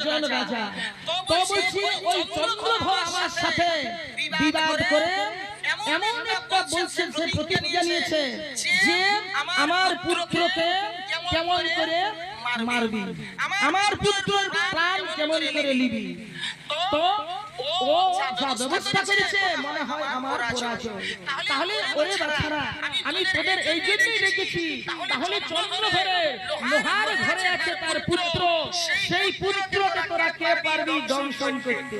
একজন রাজা। তো বলছি ওই চন্দ্রধর আমার সাথে বিবাদ করে এমন একটা বলছেন, সে প্রতিজ্ঞা নিয়েছে যে আমার পুত্রকে কেমন করে মারবি, আমার পুত্রের প্রাণ কেমন করে নিবি। তো ও যা ব্যবস্থা করেছে মনে হয় আমার পরাজয়। তাহলে ওরে বাছারা আমি তোদের এই জন্যই রেখেছি, তাহলে চন্দ্রধরের লোহার ঘরে আছে তার পুত্র, সেই পুত্রকে তোরা কে পারবি দংশন করতে,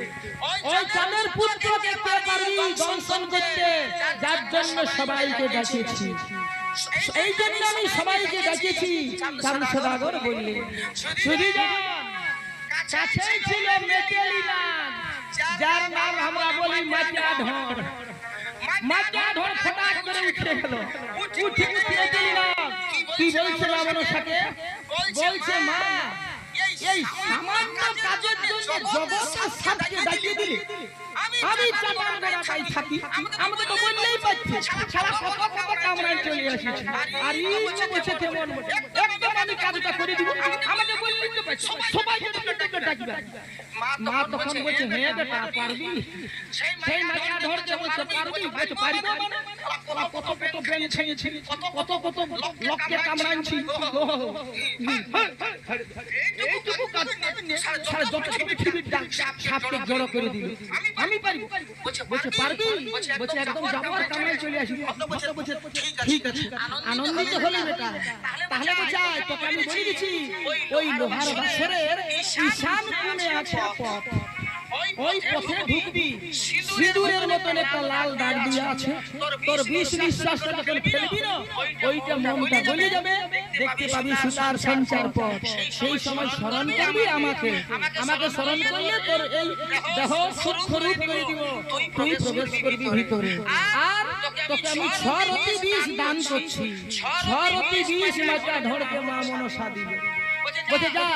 ওই চাঁদের পুত্রকে কে পারবি দংশন করতে, যার জন্য সবাইকে ডাকিয়েছি। এই জন্য আমি সবাইকে ডাকিয়েছি। চাঁদ সদাগর বললেন, কাছেই ছিল মেটেলি নাগ, যার নাম আমরা বলি মাটিয়াধর। মাটিয়াধর ফটাক করে উঠে গেল, উঠে মেটেলি নাগ কি বলছে মনসাকে, বলছে মা এই সামান্য কাজের জন্য জগৎটা সাথে ডাকিয়ে দিলি, আমি চাঁদার বেড়া পাই থাকি, আমাকে তো বললেই পাচ্ছি সারা কত কত কামরায় চলে আসিছি, আর এই বলছে কেমন একদম আমি কাজটা করে দিব, আমাকে বললি তো পাচ্ছি সবাইকে ডাকিবা। মা তখন বলছে হ্যাঁ বেটা পারবি, সেই মাটিয়া ধরতে বলছে পারবি, বলছে পারিব মানে কত কত বেন ছেড়েছি, কত কত লোককে কামড়াইছি, এইটুকু কাজ সারা যত পৃথিবীর সাপকে জড়ো করে দিল, আমি পারিব। বলছে পারবি, বলছে একদম যাবো আর কামড়াই চলে আসি। বলছে ঠিক আছে, আনন্দিত হলে বেটা। তাহলে বলছে তোকে আমি বলে দিচ্ছি ওই লোহার বাসরের ঈশান কোণে আছে পথ, ওই পথে ঢুকবি, সিঁদুরের মতন একটা লাল দাগ দিয়ে আছে, তোর বিষ নিঃশ্বাসটা যখন ফেলবি না ওইটা মনটা গলে যাবে, দেখতে পাবি সুতার সঞ্চার পথ, সেই সময় স্মরণ করবি আমাকে, আমাকে স্মরণ করলে তোর এই দেহ সূক্ষ্ম রূপ করে দিব, তুই প্রবেশ করবি ভিতরে। আর তোকে আমি 6 রতি বিষ দান করছি, 6 রতি বিষ মাটা ধরকে মা মনসা দিবে। বলছে যা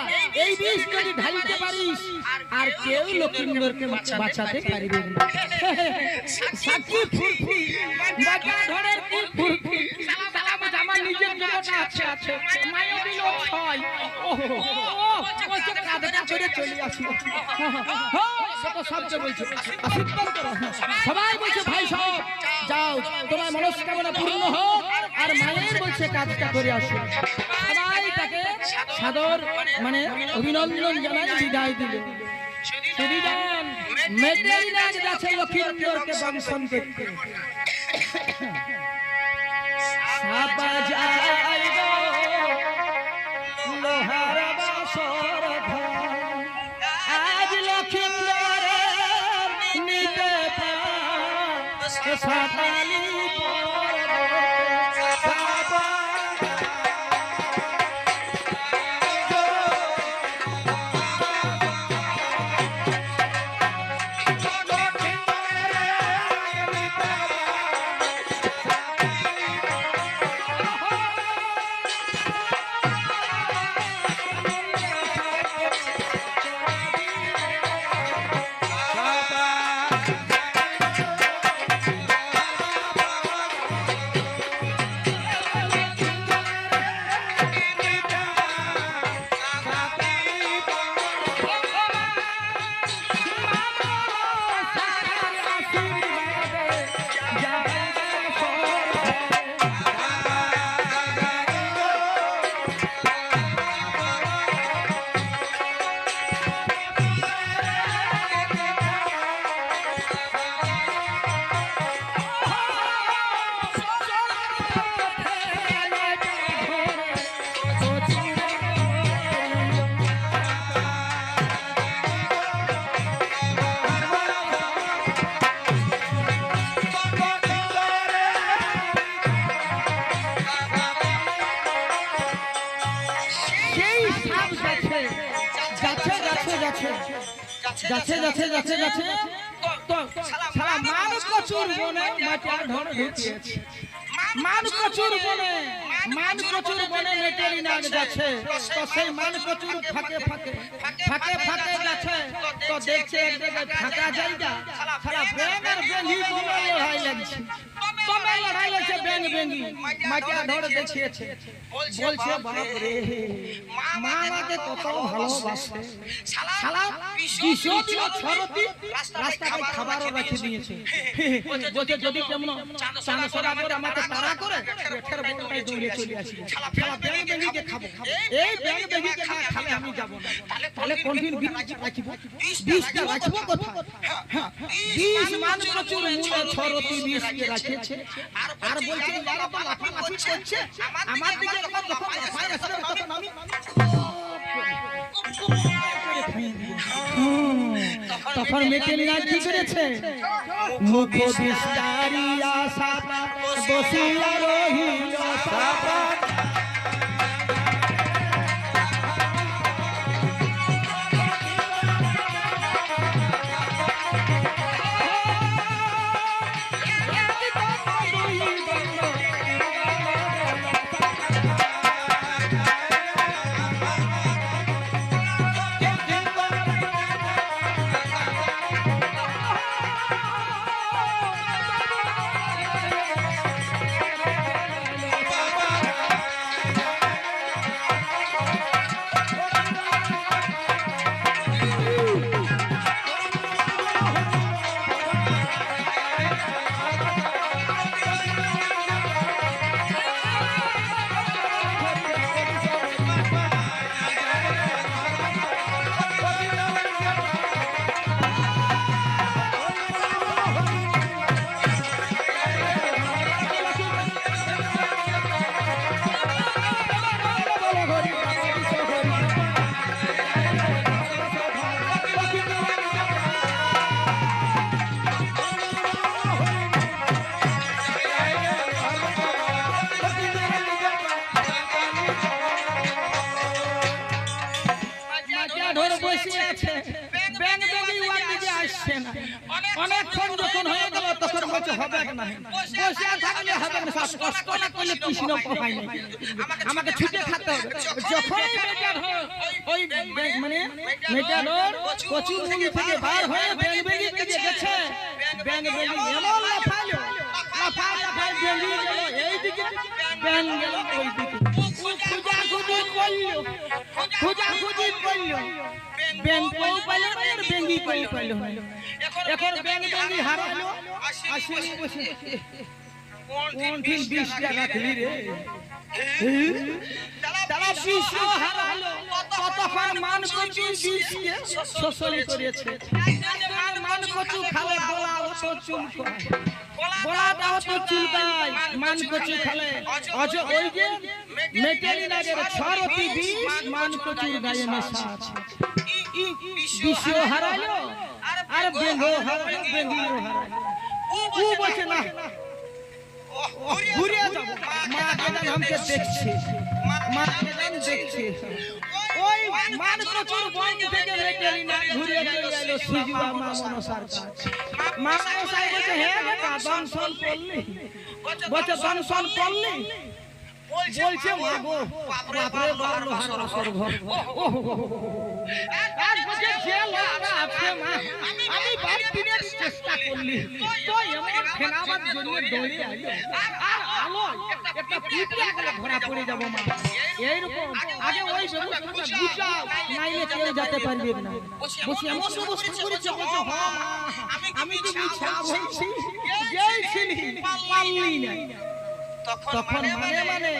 এই বিষ যদি ঢালতে পারিস আর কেউ লক্ষ্মীন্দরকে বাঁচাতে পারবে না। সাক্ষী ফুরফি বাঁচা ধরের কি ফুরফি, সালাম আমার নিজের জগৎ আছে আছে মায়াবী লোক হয়। ওহো বলছে কাঁধটা করে চলে আসি, কত শব্দ বলছে আশীর্বাদ করো। সবাই বলছে ভাই সব যাও তোমার মনস্কামনা পূর্ণ হোক, আর মায়ের বলছে কাজটা করে আসো। সবাই তাকে সাদর মানে অভিনন্দন জানাই বিদায় দিল। সুরিজান মেটেলি নাগ যাচ্ছে লক্ষ্মীন্দরকে দংশন করতে। সাবা যায় গো লোহার বাসর ঘর, আজ লক্ষ্মীন্দরের নিতে সাতালি যাচ্ছে যাচ্ছে যাচ্ছে যাচ্ছে তো সারা মান কচুর বনে মাটিয়া ধর ঢুকিয়েছে, মান কচুর বনে মেটেলি নাগ যাচ্ছে, তো সেই মান কচুর ফাঁকে ফাঁকে ফাঁকে ফাঁকে যাচ্ছে, তো দেখছে এক জায়গায় ফাঁকা জায়গা, সারা ব্যাঙ আর বেলি বলে লড়াই লাগছে, তবে লড়াই হচ্ছে ব্যাং ব্যাঙ্গি মাটিয়া ধরে দেখিয়েছে বলছে বাপ রে মা আমাকে কত ভালোবাসে শালা কিশোর ছিল ছরতি রাস্তায় খাবারও রেখে দিয়েছে বলছে যদি কেমন চানসরা করে আমাকে তাড়া করে ফের বড়টাই দৌড়ে চলে আসি শালা ব্যাং ব্যাঙ্গিকে খাবো এই ব্যাং ব্যাঙ্গিকে না খালে আমি যাব না তাহলে কন্টিনিউ 20 রাখিব 20টা রাখিব কথা হ্যাঁ 20 মান প্রচুর মূলে ছরতি 20 কে রাখেছে আর বলছে যারা তো লাফালাফি করছে আমার দিকে যখন লাফায় আসবে তখন আমি তখন মেটেলিনা কি করেছে মুখ বিস্তারি আশা বসিয়া রহিল সাপা অনেকক্ষণ যখন হয়ে গেল তখন বলছে হবে না বসে থাকলে হবে না কষ্ট না করলে কৃষ্ণ পায় না আমাকে ছুটে খেতে হবে যখনই মেটার ওই মানে মেটার কচু মুড়ি থেকে বার হয়ে ব্যাং ব্যাঙ্গি দিকে গেছে ব্যাং ব্যাঙ্গি এমন লাফালো লাফায় ব্যাঙ্গি গেল এইদিকে ব্যাং গেল ওইদিকে খুঁজাখুঁজি করলো ব্যাং কই পাইলো না আর ব্যাঙ্গি কই পাইলো না এখন ব্যাং ব্যাঙ্গি হারালো আসেনি বসে কোন দিন 20 টাকা রাখলি রে তারা 20 হারালো কতক্ষণ মান কচু 20 কে শোষণ করেছে মান কচু খালে বলা অত চুলকায় বলাটা অত চুলকায় মান কচু খালে অজ ওই যে মেটেলিনাদের ছরতি 20 মান কচুর গায়ে মেশা আছে বিশও হারালো আর বেঙ্গো হারালো বেঙ্গিও হারালো ও বলছে না ঘুরে যাব মা কেন हमके দেখছে মা কেন দেখছে ওই মান কচুর বন থেকে মেটেলিনা ঘুরে চলে এলো সুজিবা মা মনসার কাছে মা মনসাই বলছে হে বেটা দংশন করলি বলছে দংশন করলি বলছে মা গো বাপরে বাপ লোহার আসর ঘর আজ বলছে যে লোকটা আছে মা আমি বাপ দিনের চেষ্টা করলি তো এমন ফেনাবার জন্য দৌড়ে আইলো আর আলো একটা পিটিয়া গেলে ধরা পড়ে যাব মা এইরকম আগে ওই ব্যবস্থাটা গুছাও নাইলে কেউ যেতে পারবে না বসে এমন ব্যবস্থা করেছে বলছে হ্যাঁ আমি তো মিছা বলছি গেইছিলি পারলি না তখন মানে মানে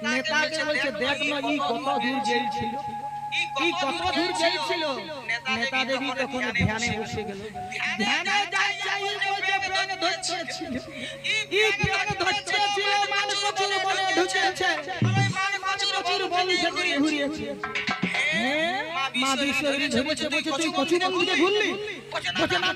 নেতাকে বলছে দেখ না ই কত দূর গেছিল ই কত দূর গেছিল নেতা দেবী তখন ধ্যানে বসে গেল ধ্যানে যাই যাই বলছে প্রাণ ধরছিল ই প্রাণ ধরছিল মান কচুর বনে ঢুকেছে মান কচুর বন থেকে ঘুরিয়েছে হ্যাঁ মা বিশ্বরী ধরেছে বলছে তুই কচু বন থেকে ঘুরলি বলছে না